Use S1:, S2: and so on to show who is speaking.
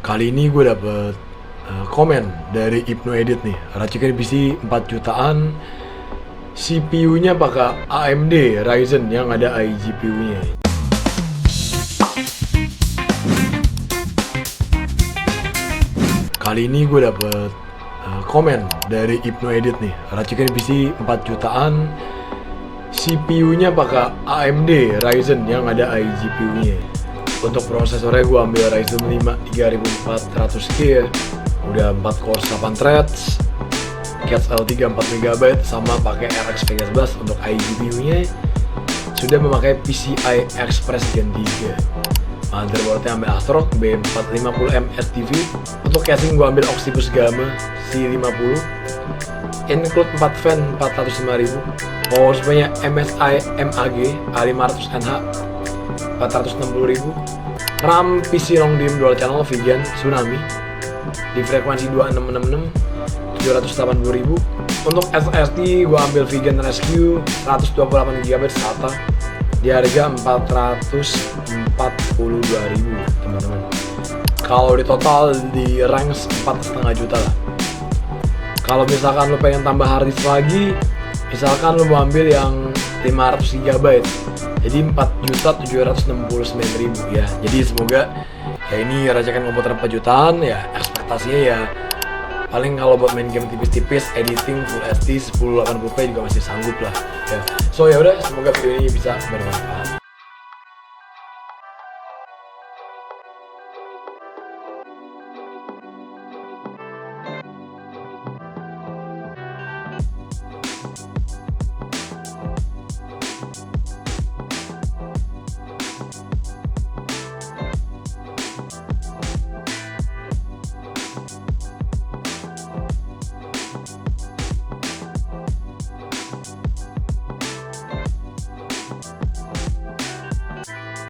S1: Kali ini gue dapet komen dari Ibnu Edit nih, racikan PC 4 jutaan, CPU-nya pakai AMD Ryzen yang ada iGPU-nya. Kali ini gue dapet komen dari Ibnu Edit nih, racikan PC 4 jutaan, CPU-nya pakai AMD Ryzen yang ada iGPU-nya. Untuk prosesornya gue ambil Ryzen 5 3400K ya, udah 4 core 8 threads, cache L3 4GB, sama pakai RX Vega 11 untuk iGPU-nya. Sudah memakai PCI Express Gen 3. Motherboardnya ambil ASRock B450M STV. Untuk casing gue ambil Oxypus Gamma C50. Include 4 fan 405.000. Power supply-nya MSI MAG A500NH 460.000. RAM PC long DIMM dual channel Vigan Tsunami di frekuensi 2666 780.000. Untuk SSD gua ambil Vigan Rescue 128GB SATA di harga 442.000 teman-teman. Kalau di total di range 4,5 juta lah. Kalau misalkan lu pengen tambah harddisk lagi, misalkan lu mau ambil yang 500GB, jadi 4.769.000 ya. Jadi semoga ya ini racikan komputer 4 jutaan ya, ekspektasinya ya paling kalau buat main game tipis-tipis, editing full HD 1080p juga masih sanggup lah ya. So ya udah, semoga video ini bisa bermanfaat.